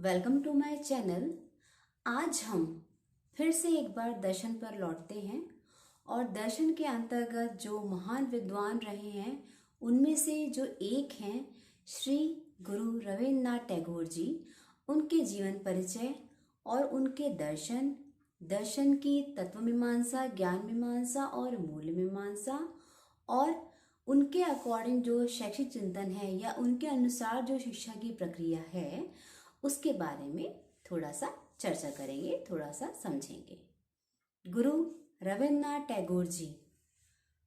Welcome to my channel. आज हम फिर से एक बार दर्शन पर लौटते हैं और दर्शन के अंतर्गत जो महान विद्वान रहे हैं उनमें से जो एक हैं श्री गुरु रविन्द्रनाथ टैगोर जी, उनके जीवन परिचय और उनके दर्शन की तत्व मीमांसा, ज्ञान मीमांसा और मूल्य मीमांसा और उनके अकॉर्डिंग जो शैक्षिक चिंतन है या उनके अनुसार जो शिक्षा की प्रक्रिया है उसके बारे में थोड़ा सा चर्चा करेंगे, थोड़ा सा समझेंगे। गुरु रविन्द्रनाथ टैगोर जी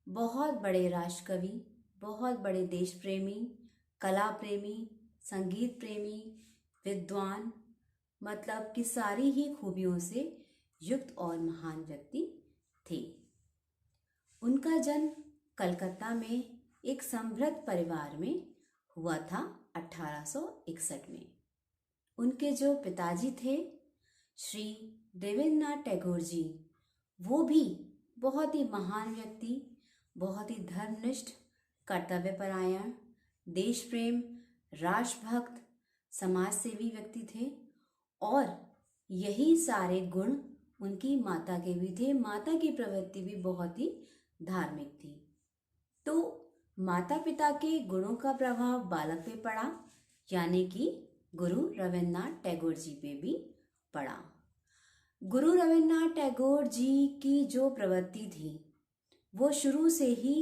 बहुत बड़े राष्ट्र कवि, बहुत बड़े देश प्रेमी, कला प्रेमी, संगीत प्रेमी, विद्वान, मतलब कि सारी ही खूबियों से युक्त और महान व्यक्ति थे। उनका जन्म कलकत्ता में एक समृद्ध परिवार में हुआ था 1861 में। उनके जो पिताजी थे श्री देवेंद्रनाथ टैगोर जी, वो भी बहुत ही महान व्यक्ति, बहुत ही धर्मनिष्ठ, कर्तव्यपरायण, देश प्रेम, राष्ट्रभक्त, समाज सेवी व्यक्ति थे और यही सारे गुण उनकी माता के भी थे। माता की प्रवृत्ति भी बहुत ही धार्मिक थी। तो माता पिता के गुणों का प्रभाव बालक पे पड़ा, यानी कि गुरु रविन्द्रनाथ टैगोर जी पे भी पड़ा। गुरु रविन्द्रनाथ टैगोर जी की जो प्रवृत्ति थी वो शुरू से ही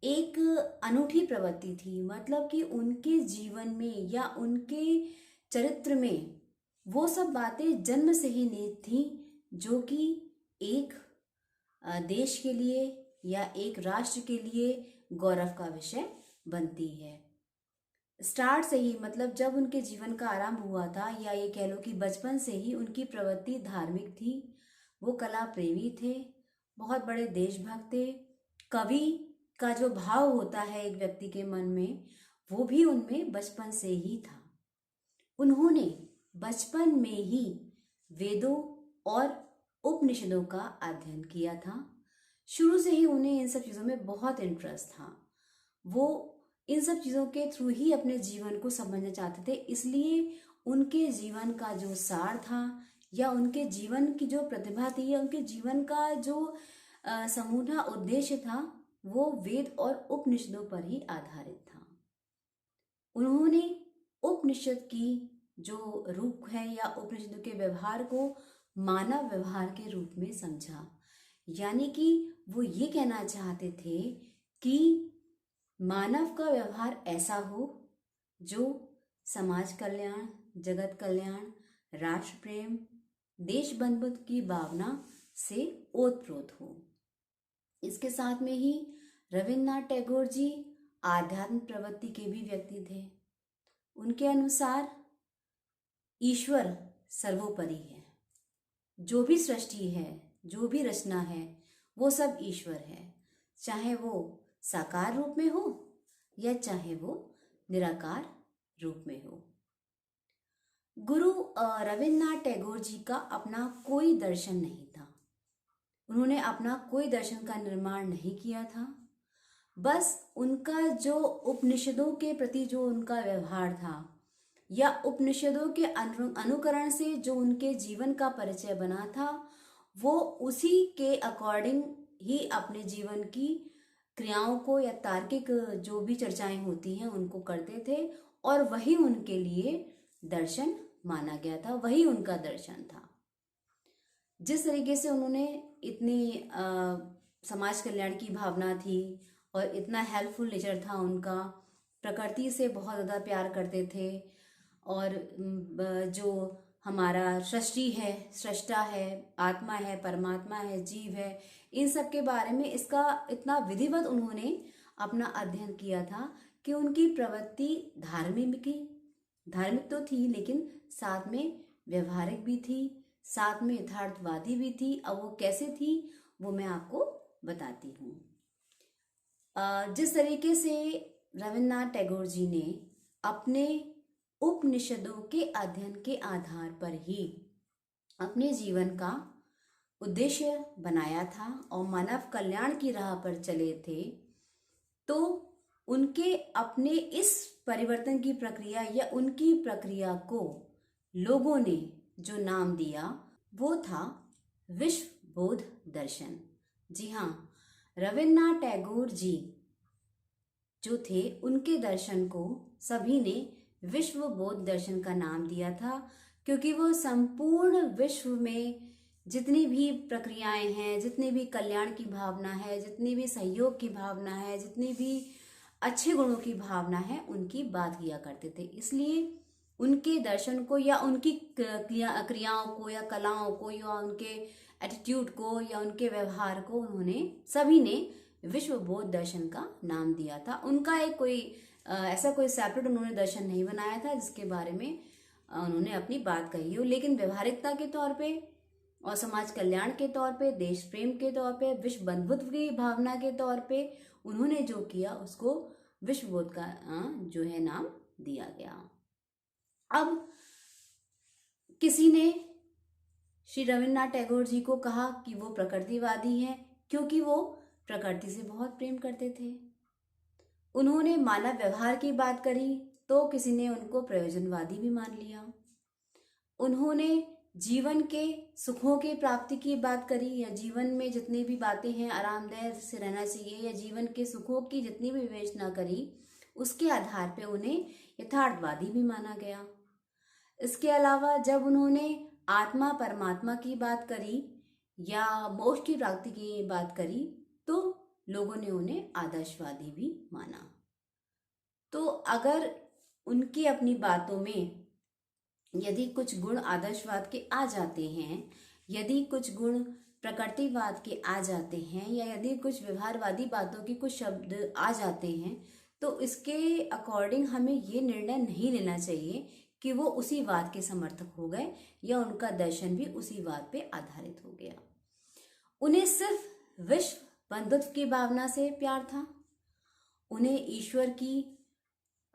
एक अनूठी प्रवृत्ति थी, मतलब कि उनके जीवन में या उनके चरित्र में वो सब बातें जन्म से ही निहित थी जो कि एक देश के लिए या एक राष्ट्र के लिए गौरव का विषय बनती है। स्टार्ट से ही, मतलब जब उनके जीवन का आरंभ हुआ था, या ये कह लो कि बचपन से ही उनकी प्रवृत्ति धार्मिक थी। वो कला प्रेमी थे, बहुत बड़े देशभक्त थे। कवि का जो भाव होता है एक व्यक्ति के मन में, वो भी उनमें बचपन से ही था। उन्होंने बचपन में ही वेदों और उपनिषदों का अध्ययन किया था। शुरू से ही उन्हें इन सब चीज़ों में बहुत इंटरेस्ट था। वो इन सब चीज़ों के थ्रू ही अपने जीवन को समझना चाहते थे, इसलिए उनके जीवन का जो सार था या उनके जीवन की जो प्रतिभा थी या उनके जीवन का जो समूढ़ उद्देश्य था वो वेद और उपनिषदों पर ही आधारित था। उन्होंने उपनिषद की जो रूप है या उपनिषदों के व्यवहार को मानव व्यवहार के रूप में समझा, यानी कि वो ये कहना चाहते थे कि मानव का व्यवहार ऐसा हो जो समाज कल्याण, जगत कल्याण, राष्ट्र प्रेम, देश बंधुत्व की भावना से ओतप्रोत हो। इसके साथ में ही रविन्द्रनाथ टैगोर जी आध्यात्म प्रवृत्ति के भी व्यक्ति थे। उनके अनुसार ईश्वर सर्वोपरि है। जो भी सृष्टि है, जो भी रचना है, वो सब ईश्वर है, चाहे वो साकार रूप में हो या चाहे वो निराकार रूप में हो। गुरु रविन्द्रनाथ टैगोर जी का अपना कोई दर्शन नहीं था। उन्होंने अपना कोई दर्शन का निर्माण नहीं किया था। बस उनका जो उपनिषदों के प्रति जो उनका व्यवहार था या उपनिषदों के अनुकरण से जो उनके जीवन का परिचय बना था, वो उसी के अकॉर्डिंग ही अपने जीवन की क्रियाओं को या तार्किक जो भी चर्चाएं होती हैं उनको करते थे और वही उनके लिए दर्शन माना गया था, वही उनका दर्शन था। जिस तरीके से उन्होंने इतनी समाज कल्याण की भावना थी और इतना हेल्पफुल नेचर था उनका, प्रकृति से बहुत ज़्यादा प्यार करते थे और जो हमारा सृष्टि है, सृष्टा है, आत्मा है, परमात्मा है, जीव है, इन सब के बारे में इसका इतना विधिवत उन्होंने अपना अध्ययन किया था कि उनकी प्रवृत्ति धार्मिक तो थी लेकिन साथ में व्यवहारिक भी थी, साथ में यथार्थवादी भी थी। अब वो कैसे थी वो मैं आपको बताती हूँ। जिस तरीके से रविन्द्रनाथ टैगोर जी ने अपने उपनिषदों के अध्ययन के आधार पर ही अपने जीवन का उद्देश्य बनाया था और मानव कल्याण की राह पर चले थे, तो उनके अपने इस परिवर्तन की प्रक्रिया या उनकी प्रक्रिया को लोगों ने जो नाम दिया वो था विश्व बोध दर्शन। जी हाँ, रविन्द्रनाथ टैगोर जी जो थे उनके दर्शन को सभी ने विश्व बोध दर्शन का नाम दिया था, क्योंकि वो संपूर्ण विश्व में जितनी भी प्रक्रियाएं हैं, जितनी भी कल्याण की भावना है, जितनी भी सहयोग की भावना है, जितनी भी अच्छे गुणों की भावना है, उनकी बात किया करते थे। इसलिए उनके दर्शन को या उनकी क्रियाओं को या कलाओं को या उनके एटीट्यूड को या उनके व्यवहार को उन्होंने सभी ने विश्व बोध दर्शन का नाम दिया था। उनका एक कोई ऐसा कोई सेपरेट उन्होंने दर्शन नहीं बनाया था जिसके बारे में उन्होंने अपनी बात कही हो, लेकिन व्यवहारिकता के तौर पे और समाज कल्याण के तौर पे, देश प्रेम के तौर पे, विश्व बंधुत्व की भावना के तौर पे उन्होंने जो किया उसको विश्व बोध का जो है नाम दिया गया। अब किसी ने श्री रविन्द्रनाथ टैगोर जी को कहा कि वो प्रकृतिवादी हैं, क्योंकि वो प्रकृति से बहुत प्रेम करते थे। उन्होंने मानव व्यवहार की बात करी तो किसी ने उनको प्रयोजनवादी भी मान लिया। उन्होंने जीवन के सुखों की प्राप्ति की बात करी या जीवन में जितनी भी बातें हैं आरामदायक से रहना चाहिए या जीवन के सुखों की जितनी भी विवेचना करी उसके आधार पे उन्हें यथार्थवादी भी माना गया। इसके अलावा जब उन्होंने आत्मा परमात्मा की बात करी या मोक्ष की प्राप्ति की बात करी तो लोगों ने उन्हें आदर्शवादी भी माना। तो अगर उनकी अपनी बातों में यदि कुछ गुण आदर्शवाद के आ जाते हैं, यदि कुछ गुण प्रकृतिवाद के आ जाते हैं या यदि कुछ व्यवहारवादी बातों की कुछ शब्द आ जाते हैं, तो इसके अकॉर्डिंग हमें ये निर्णय नहीं लेना चाहिए कि वो उसी वाद के समर्थक हो गए या उनका दर्शन भी उसी वाद पे आधारित हो गया। उन्हें सिर्फ विश्व बंधुत्व की भावना से प्यार था, उन्हें ईश्वर की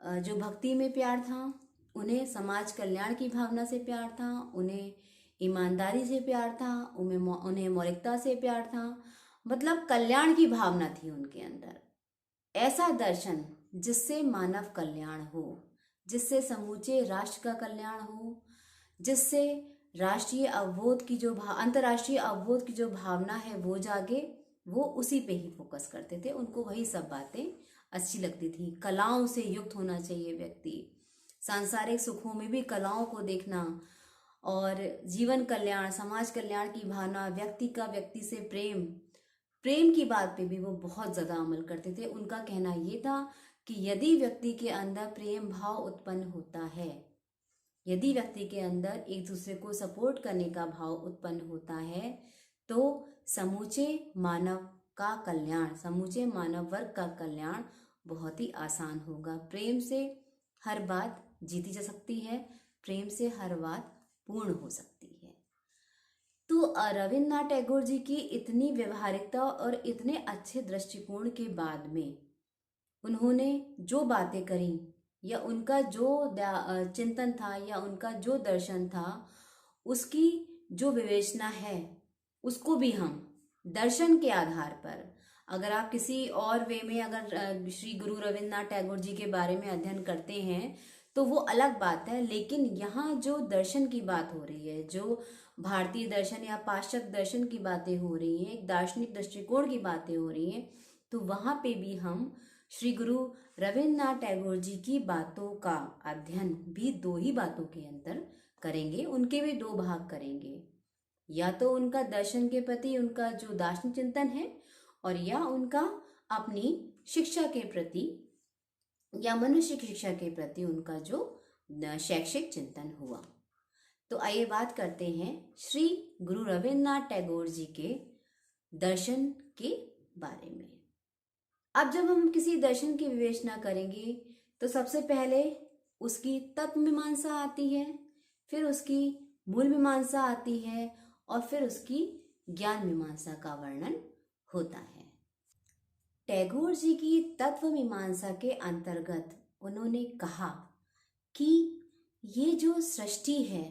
जो भक्ति में प्यार था, उन्हें समाज कल्याण की भावना से प्यार था, उन्हें ईमानदारी से प्यार था, उन्हें मौलिकता से प्यार था, मतलब कल्याण की भावना थी उनके अंदर। ऐसा दर्शन जिससे मानव कल्याण हो, जिससे समूचे राष्ट्र का कल्याण हो, जिससे राष्ट्रीय अवबोध की जो अंतर्राष्ट्रीय अवबोध की जो भावना है वो जागे, वो उसी पे ही फोकस करते थे। उनको वही सब बातें अच्छी लगती थी। कलाओं से युक्त होना चाहिए व्यक्ति, सांसारिक सुखों में भी कलाओं को देखना और जीवन कल्याण, समाज कल्याण की भावना, व्यक्ति का व्यक्ति से प्रेम की बात पे भी वो बहुत ज़्यादा अमल करते थे। उनका कहना ये था कि यदि व्यक्ति के अंदर प्रेम भाव उत्पन्न होता है, यदि व्यक्ति के अंदर एक दूसरे को सपोर्ट करने का भाव उत्पन्न होता है, तो समूचे मानव का कल्याण, समूचे मानव वर्ग का कल्याण बहुत ही आसान होगा। प्रेम से हर बात जीती जा सकती है, प्रेम से हर बात पूर्ण हो सकती है। तो रविन्द्रनाथ टैगोर जी की इतनी व्यवहारिकता और इतने अच्छे दृष्टिकोण के बाद में उन्होंने जो बातें करी या उनका जो चिंतन था या उनका जो दर्शन था, उसकी जो विवेचना है उसको भी हम दर्शन के आधार पर, अगर आप किसी और वे में अगर श्री गुरु रविन्द्रनाथ टैगोर जी के बारे में अध्ययन करते हैं तो वो अलग बात है, लेकिन यहाँ जो दर्शन की बात हो रही है, जो भारतीय दर्शन या पाश्चात्य दर्शन की बातें हो रही हैं, एक दार्शनिक दृष्टिकोण की बातें हो रही हैं, तो वहाँ पे भी हम श्री गुरु रविन्द्रनाथ टैगोर जी की बातों का अध्ययन भी दो ही बातों के अंदर करेंगे, उनके भी दो भाग करेंगे। या तो उनका दर्शन के प्रति उनका जो दार्शनिक चिंतन है और या उनका अपनी शिक्षा के प्रति या मनुष्य की शिक्षा के प्रति उनका जो शैक्षिक चिंतन हुआ। तो आइए बात करते हैं श्री गुरु रविन्द्रनाथ टैगोर जी के दर्शन के बारे में। अब जब हम किसी दर्शन की विवेचना करेंगे तो सबसे पहले उसकी तत्व मीमांसा आती है, फिर उसकी मूल मीमांसा आती है और फिर उसकी ज्ञान मीमांसा का वर्णन होता है। टैगोर जी की तत्व मीमांसा के अंतर्गत उन्होंने कहा कि ये जो सृष्टि है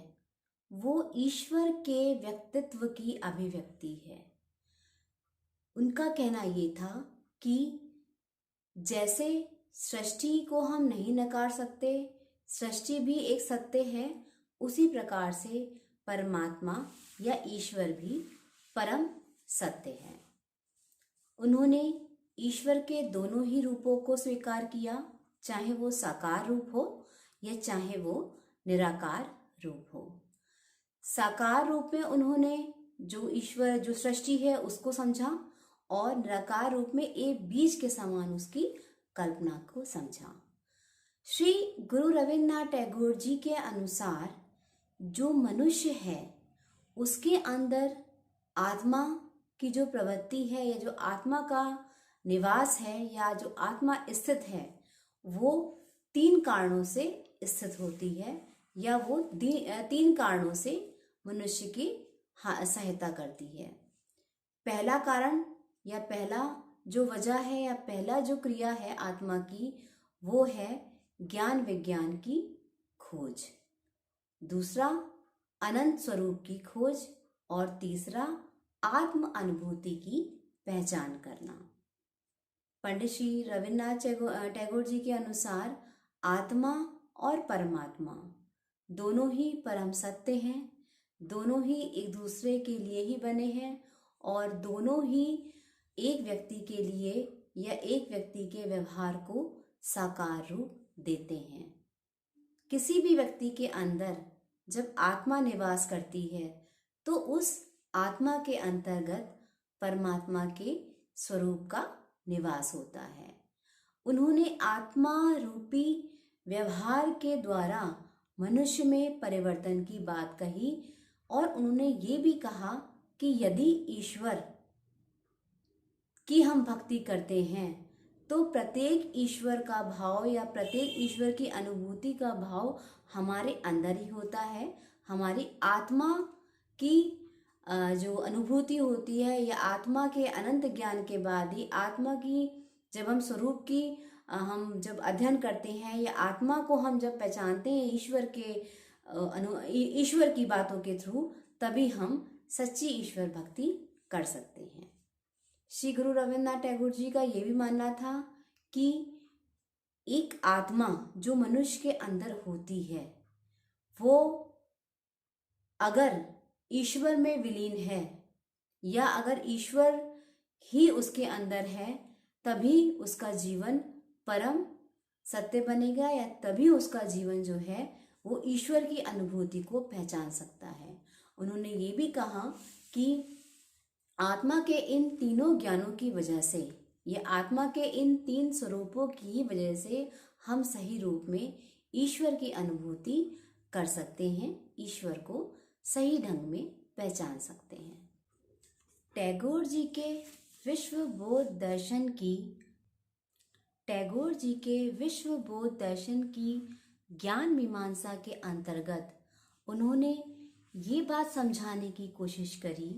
वो ईश्वर के व्यक्तित्व की अभिव्यक्ति है। उनका कहना ये था कि जैसे सृष्टि को हम नहीं नकार सकते, सृष्टि भी एक सत्य है, उसी प्रकार से परमात्मा या ईश्वर भी परम सत्य है। उन्होंने ईश्वर के दोनों ही रूपों को स्वीकार किया, चाहे वो साकार रूप हो या चाहे वो निराकार रूप हो। साकार रूप में उन्होंने जो ईश्वर, जो सृष्टि है उसको समझा, और निराकार रूप में एक बीज के समान उसकी कल्पना को समझा। श्री गुरु रविन्द्रनाथ टैगोर जी के अनुसार जो मनुष्य है उसके अंदर आत्मा की जो प्रवृत्ति है या जो आत्मा का निवास है या जो आत्मा स्थित है वो 3 कारणों से स्थित होती है, या वो 3 कारणों से मनुष्य की सहायता करती है। पहला कारण या पहला जो वजह है या पहला जो क्रिया है आत्मा की, वो है ज्ञान विज्ञान की खोज। दूसरा अनंत स्वरूप की खोज, और तीसरा आत्म अनुभूति की पहचान करना। पंडित श्री रविन्द्रनाथ टैगोर जी के अनुसार आत्मा और परमात्मा दोनों ही परम सत्य हैं, दोनों ही एक दूसरे के लिए ही बने हैं, और दोनों ही एक व्यक्ति के लिए या एक व्यक्ति के व्यवहार को साकार रूप देते हैं। किसी भी व्यक्ति के अंदर जब आत्मा निवास करती है तो उस आत्मा के अंतर्गत परमात्मा के स्वरूप का निवास होता है। उन्होंने आत्मा रूपी व्यवहार के द्वारा मनुष्य में परिवर्तन की बात कही, और उन्होंने ये भी कहा कि यदि ईश्वर की हम भक्ति करते हैं तो प्रत्येक ईश्वर का भाव या प्रत्येक ईश्वर की अनुभूति का भाव हमारे अंदर ही होता है। हमारी आत्मा की जो अनुभूति होती है या आत्मा के अनंत ज्ञान के बाद ही आत्मा की जब हम स्वरूप की हम जब अध्ययन करते हैं या आत्मा को हम जब पहचानते हैं ईश्वर की बातों के थ्रू, तभी हम सच्ची ईश्वर भक्ति कर सकते हैं। श्री गुरु रविन्द्रनाथ टैगोर जी का ये भी मानना था कि एक आत्मा जो मनुष्य के अंदर होती है वो अगर ईश्वर में विलीन है या अगर ईश्वर ही उसके अंदर है तभी उसका जीवन परम सत्य बनेगा, या तभी उसका जीवन जो है वो ईश्वर की अनुभूति को पहचान सकता है। उन्होंने ये भी कहा कि आत्मा के इन तीनों ज्ञानों की वजह से, ये आत्मा के इन 3 स्वरूपों की वजह से हम सही रूप में ईश्वर की अनुभूति कर सकते हैं, ईश्वर को सही ढंग में पहचान सकते हैं। टैगोर जी के विश्व बोध दर्शन की ज्ञान मीमांसा के अंतर्गत उन्होंने ये बात समझाने की कोशिश करी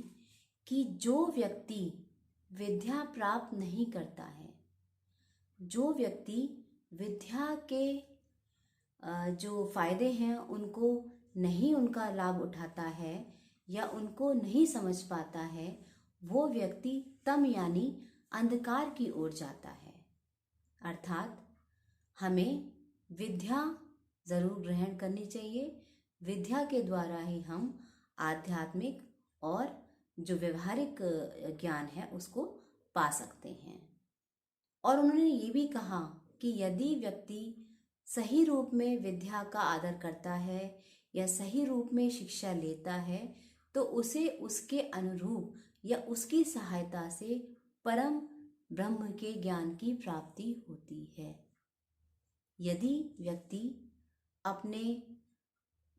कि जो व्यक्ति विद्या प्राप्त नहीं करता है, जो व्यक्ति विद्या के जो फायदे हैं उनको नहीं, उनका लाभ उठाता है या उनको नहीं समझ पाता है, वो व्यक्ति तम यानी अंधकार की ओर जाता है। अर्थात हमें विद्या जरूर ग्रहण करनी चाहिए। विद्या के द्वारा ही हम आध्यात्मिक और जो व्यवहारिक ज्ञान है उसको पा सकते हैं। और उन्होंने ये भी कहा कि यदि व्यक्ति सही रूप में विद्या का आदर करता है या सही रूप में शिक्षा लेता है तो उसे उसके अनुरूप या उसकी सहायता से परम ब्रह्म के ज्ञान की प्राप्ति होती है। यदि व्यक्ति अपने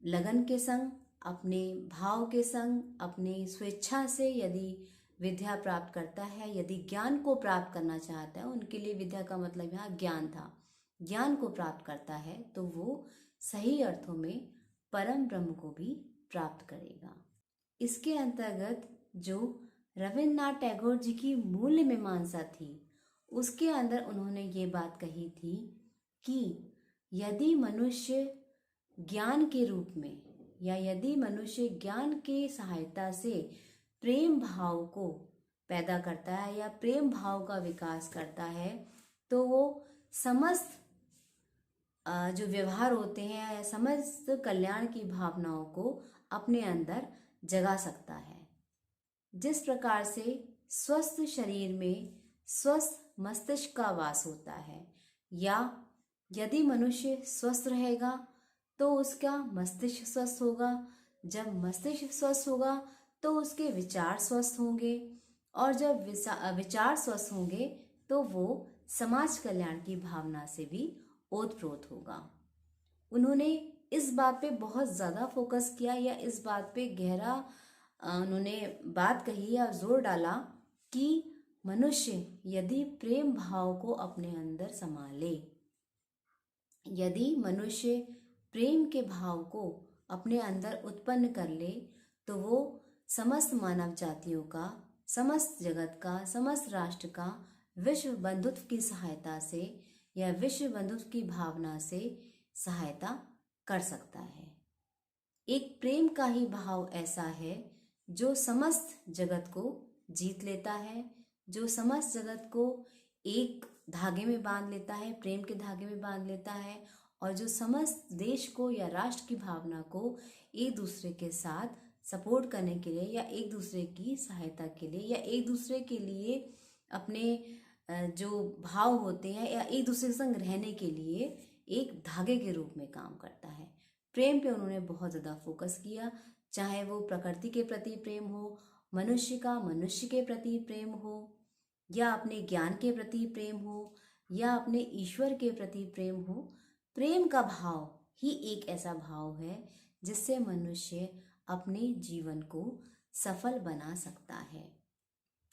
लगन के संग, अपने भाव के संग, अपनी स्वेच्छा से यदि विद्या प्राप्त करता है, यदि ज्ञान को प्राप्त करना चाहता है, उनके लिए विद्या का मतलब यहाँ ज्ञान था, ज्ञान को प्राप्त करता है तो वो सही अर्थों में परम ब्रह्म को भी प्राप्त करेगा। इसके अंतर्गत जो रविन्द्रनाथ टैगोर जी की मूल्य मीमांसा थी उसके अंदर उन्होंने ये बात कही थी कि यदि मनुष्य ज्ञान के रूप में या यदि मनुष्य ज्ञान की सहायता से प्रेम भाव को पैदा करता है या प्रेम भाव का विकास करता है तो वो समस्त जो व्यवहार होते हैं या समस्त कल्याण की भावनाओं को अपने अंदर जगा सकता है। जिस प्रकार से स्वस्थ शरीर में स्वस्थ मस्तिष्क का वास होता है, या यदि मनुष्य स्वस्थ रहेगा तो उसका मस्तिष्क स्वस्थ होगा, जब मस्तिष्क स्वस्थ होगा तो उसके विचार स्वस्थ होंगे, और जब विचार स्वस्थ होंगे तो वो समाज कल्याण की भावना से भी ओतप्रोत होगा। उन्होंने इस बात पे बहुत ज़्यादा फोकस किया, या इस बात पे गहरा उन्होंने बात कही या जोर डाला कि मनुष्य यदि प्रेम भाव को अपने अंदर संभाले, यदि मनुष्य प्रेम के भाव को अपने अंदर उत्पन्न कर ले, तो वो समस्त मानव जातियों का, समस्त जगत का, समस्त राष्ट्र का विश्व बंधुत्व की सहायता से या विश्व बंधुत्व की भावना से सहायता कर सकता है। एक प्रेम का ही भाव ऐसा है जो समस्त जगत को जीत लेता है, जो समस्त जगत को एक धागे में बांध लेता है, प्रेम के धागे में बांध लेता है, और जो समस्त देश को या राष्ट्र की भावना को एक दूसरे के साथ सपोर्ट करने के लिए, या एक दूसरे की सहायता के लिए, या एक दूसरे के लिए अपने जो भाव होते हैं या एक दूसरे के संग रहने के लिए एक धागे के रूप में काम करता है। प्रेम पे उन्होंने बहुत ज़्यादा फोकस किया, चाहे वो प्रकृति के प्रति प्रेम हो, मनुष्य का मनुष्य के प्रति प्रेम हो, या अपने ज्ञान के प्रति प्रेम हो, या अपने ईश्वर के प्रति प्रेम हो। प्रेम का भाव ही एक ऐसा भाव है जिससे मनुष्य अपने जीवन को सफल बना सकता है।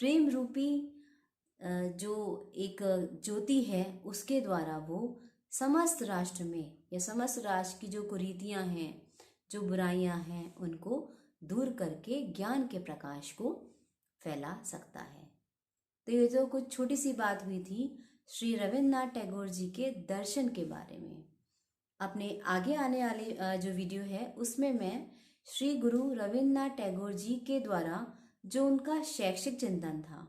प्रेम रूपी जो एक ज्योति है, उसके द्वारा वो समस्त राष्ट्र में या समस्त राष्ट्र की जो कुरीतियां हैं, जो बुराइयां हैं, उनको दूर करके ज्ञान के प्रकाश को फैला सकता है। तो ये जो कुछ छोटी सी बात हुई थी श्री रविन्द्रनाथ टैगोर जी के दर्शन के बारे में। अपने आगे आने वाले जो वीडियो है उसमें मैं श्री गुरु रविन्द्रनाथ टैगोर जी के द्वारा जो उनका शैक्षिक चिंतन था,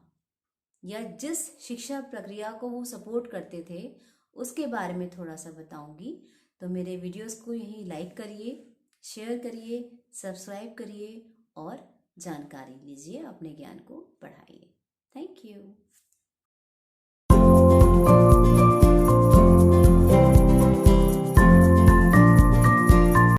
या जिस शिक्षा प्रक्रिया को वो सपोर्ट करते थे, उसके बारे में थोड़ा सा बताऊंगी। तो मेरे वीडियोस को यहीं लाइक करिए, शेयर करिए, सब्सक्राइब करिए और जानकारी लीजिए, अपने ज्ञान को बढ़ाइए। Thank you.